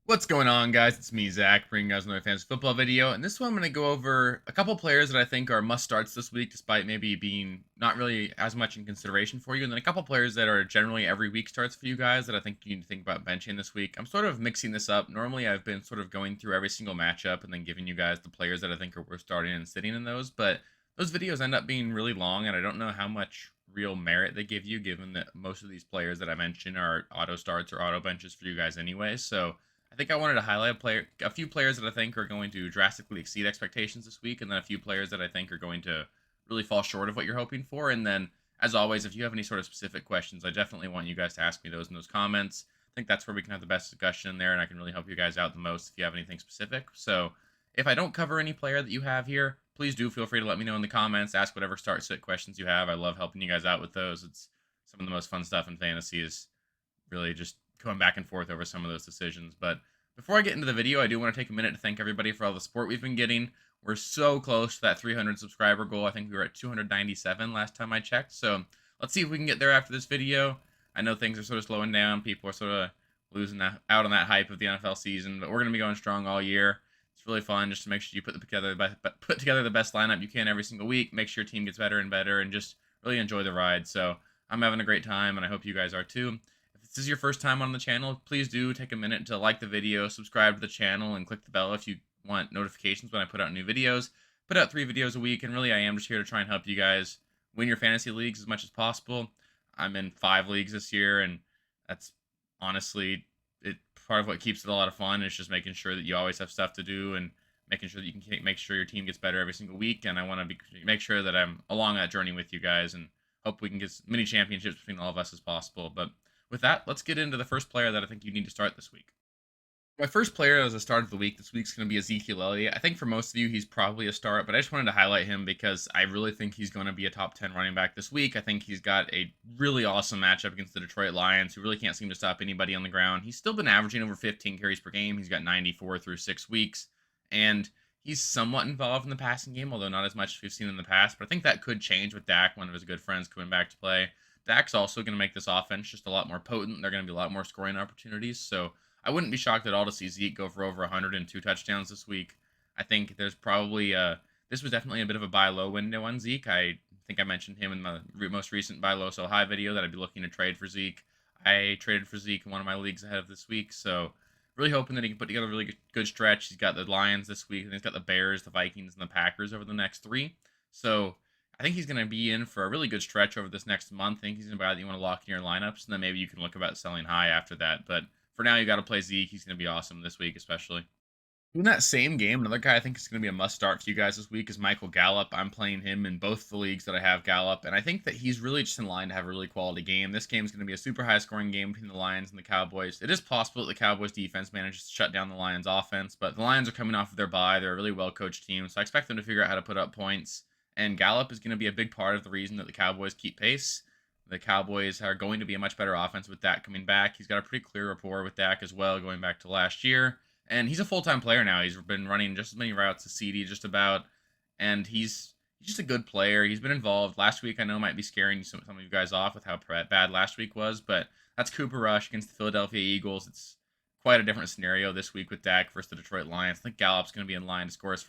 What's going on, guys? It's me, Zach, bringing you guys another fantasy football video. And this one, I'm going to go over a couple players that I think are must starts this week, despite maybe being not really as much in consideration for you. And then a couple players that are generally every week starts for you guys that I think you need to think about benching this week. I'm sort of mixing this up. Normally, I've been sort of going through every single matchup and then giving you guys the players that I think are worth starting and sitting in those. But those videos end up being really long, and I don't know how much real merit they give you, given that most of these players that I mentioned are auto starts or auto benches for you guys anyway. So I think I wanted to highlight a few players that I think are going to drastically exceed expectations this week, and then a few players that I think are going to really fall short of what you're hoping for. And then, as always, if you have any sort of specific questions, I definitely want you guys to ask me those in those comments. I think that's where we can have the best discussion in there, and I can really help you guys out the most if you have anything specific. So, if I don't cover any player that you have here, please do feel free to let me know in the comments. Ask whatever start sit questions you have. I love helping you guys out with those. It's some of the most fun stuff in fantasy is really just going back and forth over some of those decisions. But before I get into the video, I do want to take a minute to thank everybody for all the support we've been getting. We're so close to that 300 subscriber goal. I think we were at 297 last time I checked. So let's see if we can get there after this video. I know things are sort of slowing down. People are sort of losing out on that hype of the NFL season, but we're going to be going strong all year. It's really fun just to make sure you put together the best lineup you can every single week. Make sure your team gets better and better, and just really enjoy the ride. So I'm having a great time, and I hope you guys are too. If this is your first time on the channel, please do take a minute to like the video, subscribe to the channel, and click the bell if you want notifications when I put out new videos. Put out 3 videos a week, and really I am just here to try and help you guys win your fantasy leagues as much as possible. I'm in 5 leagues this year, and that's honestly part of what keeps it a lot of fun is just making sure that you always have stuff to do and making sure that you can make sure your team gets better every single week. And I want to make sure that I'm along that journey with you guys and hope we can get as many championships between all of us as possible. But with that, let's get into the first player that I think you need to start this week. My first player as a start of the week this week's going to be Ezekiel Elliott. I think for most of you, he's probably a start, but I just wanted to highlight him because I really think he's going to be a top 10 running back this week. I think he's got a really awesome matchup against the Detroit Lions, who really can't seem to stop anybody on the ground. He's still been averaging over 15 carries per game. He's got 94 through 6 weeks, and he's somewhat involved in the passing game, although not as much as we've seen in the past. But I think that could change with Dak, one of his good friends, coming back to play. Dak's also going to make this offense just a lot more potent. They're going to be a lot more scoring opportunities, so I wouldn't be shocked at all to see Zeke go for over 102 touchdowns this week. I think there's probably this was definitely a bit of a buy low window on Zeke. I think I mentioned him in my most recent buy low sell high video that I'd be looking to trade for Zeke. I traded for Zeke in one of my leagues ahead of this week, so really hoping that he can put together a really good stretch. He's got the Lions this week, and he's got the Bears, the Vikings, and the Packers over the next 3. So I think he's going to be in for a really good stretch over this next month. I think he's going to be a guy that you want to lock in your lineups, and then maybe you can look about selling high after that. But for now, you got to play Zeke. He's going to be awesome this week, especially. In that same game, another guy I think is going to be a must start for you guys this week is Michael Gallup. I'm playing him in both the leagues that I have Gallup, and I think that he's really just in line to have a really quality game. This game is going to be a super high scoring game between the Lions and the Cowboys. It is possible that the Cowboys defense manages to shut down the Lions offense, but the Lions are coming off of their bye. They're a really well coached team, so I expect them to figure out how to put up points. And Gallup is going to be a big part of the reason that the Cowboys keep pace. The Cowboys are going to be a much better offense with Dak coming back. He's got a pretty clear rapport with Dak as well, going back to last year. And he's a full-time player now. He's been running just as many routes as CD, just about. And he's just a good player. He's been involved. Last week, I know, might be scaring some of you guys off with how bad last week was, but that's Cooper Rush against the Philadelphia Eagles. It's quite a different scenario this week with Dak versus the Detroit Lions. I think Gallup's going to be in line to score his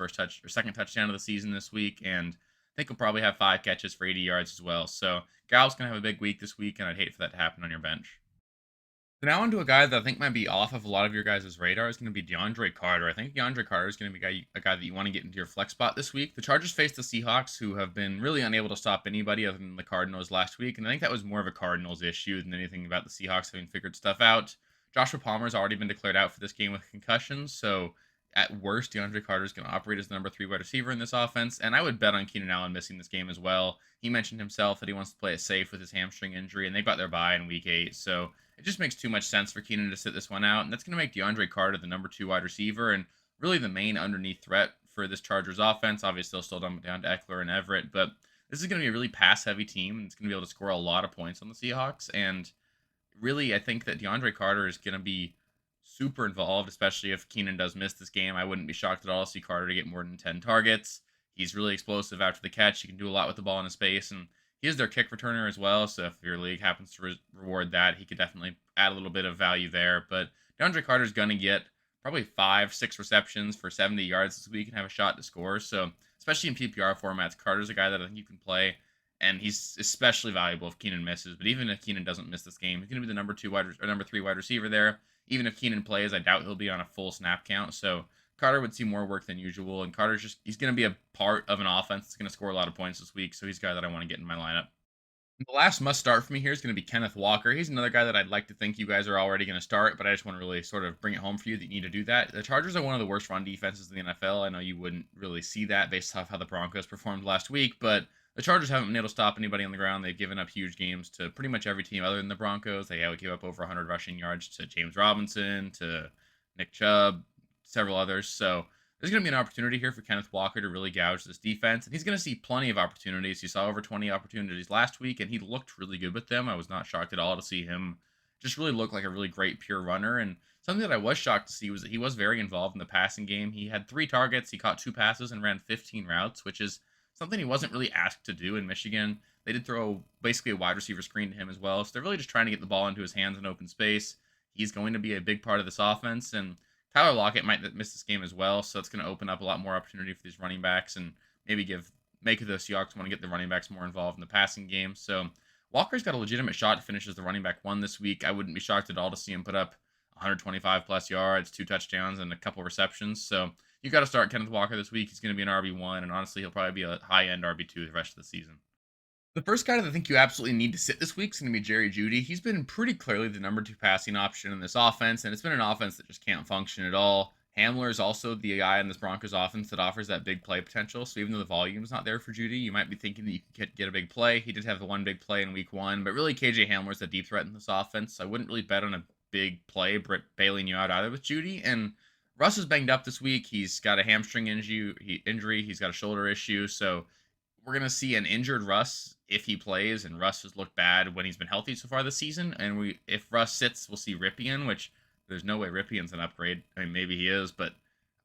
second touchdown of the season this week, and I think he'll probably have 5 catches for 80 yards as well. So Gallup's going to have a big week this week, and I'd hate for that to happen on your bench. So now on to a guy that I think might be off of a lot of your guys' radar is going to be DeAndre Carter. I think DeAndre Carter is going to be a guy that you want to get into your flex spot this week. The Chargers faced the Seahawks, who have been really unable to stop anybody other than the Cardinals last week, and I think that was more of a Cardinals issue than anything about the Seahawks having figured stuff out. Joshua Palmer's already been declared out for this game with concussions, so at worst, DeAndre Carter is going to operate as the number 3 wide receiver in this offense, and I would bet on Keenan Allen missing this game as well. He mentioned himself that he wants to play it safe with his hamstring injury, and they got their bye in Week 8, so it just makes too much sense for Keenan to sit this one out, and that's going to make DeAndre Carter the number 2 wide receiver and really the main underneath threat for this Chargers offense. Obviously, they'll still down to Eckler and Everett, but this is going to be a really pass-heavy team, and it's going to be able to score a lot of points on the Seahawks, and really, I think that DeAndre Carter is going to be super involved, especially if Keenan does miss this game. I wouldn't be shocked at all to see Carter to get more than 10 targets. He's really explosive after the catch. He can do a lot with the ball in his space, and he is their kick returner as well. So if your league happens to reward that, he could definitely add a little bit of value there. But DeAndre Carter's going to get probably 5, 6 receptions for 70 yards this week and have a shot to score. So, especially in PPR formats, Carter's a guy that I think you can play, and he's especially valuable if Keenan misses. But even if Keenan doesn't miss this game, he's going to be the number 3 wide receiver there. Even if Keenan plays, I doubt he'll be on a full snap count. So Carter would see more work than usual, and Carter's he's going to be a part of an offense that's going to score a lot of points this week. So he's a guy that I want to get in my lineup. The last must start for me here is going to be Kenneth Walker. He's another guy that I'd like to think you guys are already going to start, but I just want to really sort of bring it home for you that you need to do that. The Chargers are one of the worst run defenses in the NFL. I know you wouldn't really see that based off how the Broncos performed last week, but the Chargers haven't been able to stop anybody on the ground. They've given up huge games to pretty much every team other than the Broncos. They give up over 100 rushing yards to James Robinson, to Nick Chubb, several others. So there's going to be an opportunity here for Kenneth Walker to really gouge this defense, and he's going to see plenty of opportunities. He saw over 20 opportunities last week, and he looked really good with them. I was not shocked at all to see him just really look like a really great pure runner. And something that I was shocked to see was that he was very involved in the passing game. He had 3 targets, he caught 2 passes, and ran 15 routes, which is something he wasn't really asked to do in Michigan. They did throw basically a wide receiver screen to him as well, so they're really just trying to get the ball into his hands in open space. He's going to be a big part of this offense, and Tyler Lockett might miss this game as well, so it's going to open up a lot more opportunity for these running backs and maybe make the Seahawks want to get the running backs more involved in the passing game. So Walker's got a legitimate shot to finish as the running back 1 this week. I wouldn't be shocked at all to see him put up 125 plus yards, 2 touchdowns, and a couple receptions. So you got to start Kenneth Walker this week. He's going to be an RB1, and honestly, he'll probably be a high end RB2 the rest of the season. The first guy that I think you absolutely need to sit this week is going to be Jerry Jeudy. He's been pretty clearly the number 2 passing option in this offense, and it's been an offense that just can't function at all. Hamler is also the guy in this Broncos offense that offers that big play potential. So even though the volume's not there for Jeudy, you might be thinking that you could get a big play. He did have the one big play in week 1, but really KJ Hamler is the deep threat in this offense. I wouldn't really bet on a big play bailing you out either with Jeudy. And Russ is banged up this week. He's got a hamstring injury. He's got a shoulder issue. So we're going to see an injured Russ if he plays, and Russ has looked bad when he's been healthy so far this season. And if Russ sits, we'll see Ripien, which there's no way Ripien's an upgrade. I mean, maybe he is, but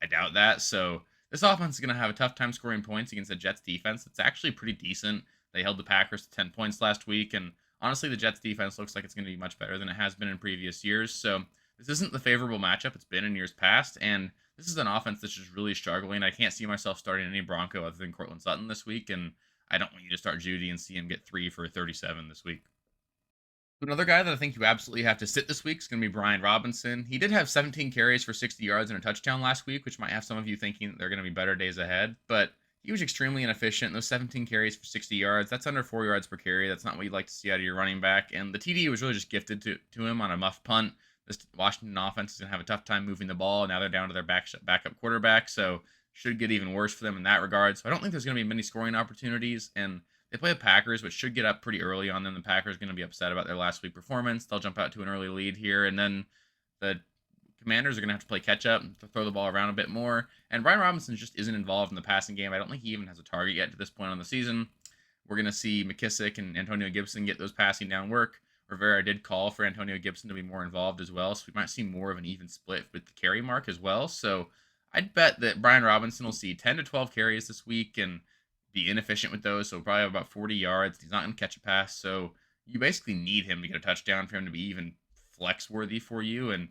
I doubt that. So this offense is going to have a tough time scoring points against the Jets defense. It's actually pretty decent. They held the Packers to 10 points last week, and honestly, the Jets defense looks like it's going to be much better than it has been in previous years. So this isn't the favorable matchup it's been in years past, and this is an offense that's just really struggling. I can't see myself starting any Bronco other than Courtland Sutton this week, and I don't want you to start Jeudy and see him get 3 for 37 this week. Another guy that I think you absolutely have to sit this week is going to be Brian Robinson. He did have 17 carries for 60 yards and a touchdown last week, which might have some of you thinking that they're going to be better days ahead, but he was extremely inefficient. Those 17 carries for 60 yards, that's under 4 yards per carry. That's not what you'd like to see out of your running back, and the TD was really just gifted to him on a muff punt. This Washington offense is going to have a tough time moving the ball. Now they're down to their backup quarterback, so should get even worse for them in that regard. So I don't think there's going to be many scoring opportunities, and they play the Packers, which should get up pretty early on them. The Packers are going to be upset about their last week performance. They'll jump out to an early lead here, and then the Commanders are going to have to play catch up and throw the ball around a bit more. And Brian Robinson just isn't involved in the passing game. I don't think he even has a target yet to this point on the season. We're going to see McKissick and Antonio Gibson get those passing down work. Rivera did call for Antonio Gibson to be more involved as well, so we might see more of an even split with the carry mark as well. So I'd bet that Brian Robinson will see 10 to 12 carries this week and be inefficient with those, so probably about 40 yards. He's not going to catch a pass, so you basically need him to get a touchdown for him to be even flex worthy for you, and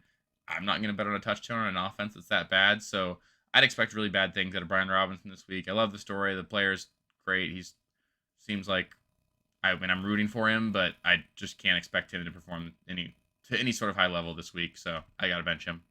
I'm not going to bet on a touchdown on an offense that's that bad, so I'd expect really bad things out of Brian Robinson this week. I love the story. The player's great. Seems like, I mean, I'm rooting for him, but I just can't expect him to perform to any sort of high level this week, so I got to bench him.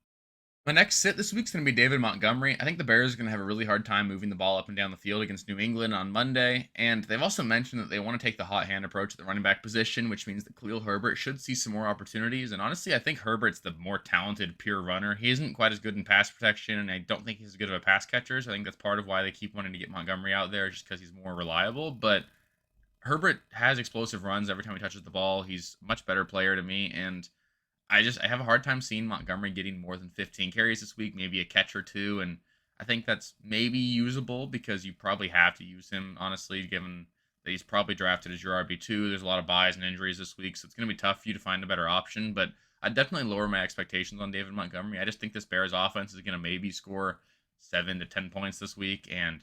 My next sit this week's going to be David Montgomery. I think the Bears are going to have a really hard time moving the ball up and down the field against New England on Monday, and they've also mentioned that they want to take the hot hand approach at the running back position, which means that Khalil Herbert should see some more opportunities, and honestly, I think Herbert's the more talented pure runner. He isn't quite as good in pass protection, and I don't think he's as good of a pass catcher, so I think that's part of why they keep wanting to get Montgomery out there, just because he's more reliable, but Herbert has explosive runs every time he touches the ball. He's a much better player to me, and I have a hard time seeing Montgomery getting more than 15 carries this week, maybe a catch or two, and I think that's maybe usable because you probably have to use him, honestly, given that he's probably drafted as your RB2. There's a lot of buys and injuries this week, so it's going to be tough for you to find a better option, but I'd definitely lower my expectations on David Montgomery. I just think this Bears offense is going to maybe score 7 to 10 points this week, and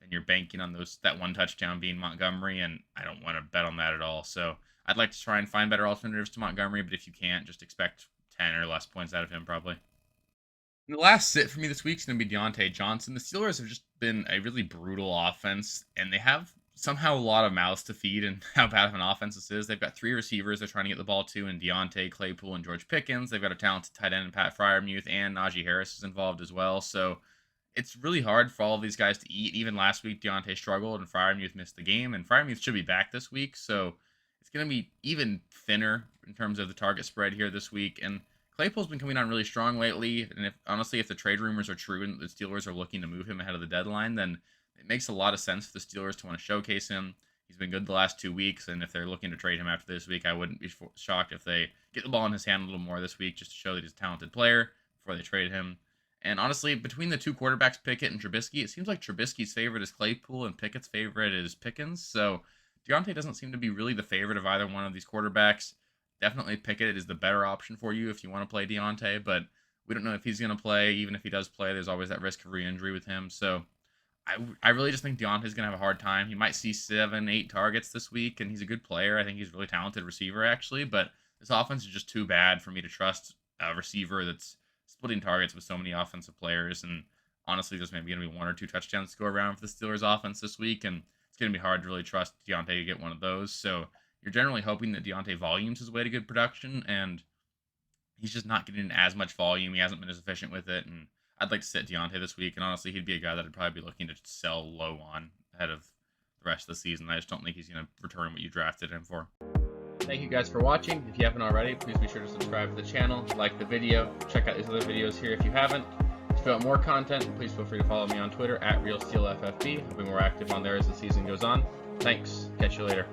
then you're banking on that one touchdown being Montgomery, and I don't want to bet on that at all, so I'd like to try and find better alternatives to Montgomery, but if you can't, just expect 10 or less points out of him probably. The last sit for me this week is going to be Deontay Johnson. The Steelers have just been a really brutal offense, and they have somehow a lot of mouths to feed and how bad of an offense this is. They've got three receivers they're trying to get the ball to, and Deontay, Claypool, and George Pickens. They've got a talented tight end in Pat Freiermuth, and Najee Harris is involved as well. So it's really hard for all of these guys to eat. Even last week, Deontay struggled, and Freiermuth missed the game, and Freiermuth should be back this week. So it's going to be even thinner in terms of the target spread here this week. And Claypool's been coming on really strong lately, and if the trade rumors are true and the Steelers are looking to move him ahead of the deadline, then it makes a lot of sense for the Steelers to want to showcase him. He's been good the last 2 weeks, and if they're looking to trade him after this week, I wouldn't be shocked if they get the ball in his hand a little more this week just to show that he's a talented player before they trade him. And honestly, between the two quarterbacks, Pickett and Trubisky, it seems like Trubisky's favorite is Claypool and Pickett's favorite is Pickens. So Deontay doesn't seem to be really the favorite of either one of these quarterbacks. Definitely Pickett is the better option for you if you want to play Deontay, but we don't know if he's going to play. Even if he does play, there's always that risk of re-injury with him. So I really just think Deontay's going to have a hard time. He might see 7, 8 targets this week, and he's a good player. I think he's a really talented receiver, actually, but this offense is just too bad for me to trust a receiver that's splitting targets with so many offensive players. And honestly, there's maybe going to be 1 or 2 touchdowns to go around for the Steelers offense this week, and it's going to be hard to really trust Deontay to get one of those. So you're generally hoping that Deontay volumes his way to good production, and he's just not getting as much volume. He hasn't been as efficient with it, and I'd like to sit Deontay this week, and honestly, he'd be a guy that I'd probably be looking to sell low on ahead of the rest of the season. I just don't think he's going to return what you drafted him for. Thank you guys for watching. If you haven't already, please be sure to subscribe to the channel, like the video, check out these other videos here if you haven't. If you want more content, please feel free to follow me on Twitter at RealSteelFFB. I'll be more active on there as the season goes on. Thanks. Catch you later.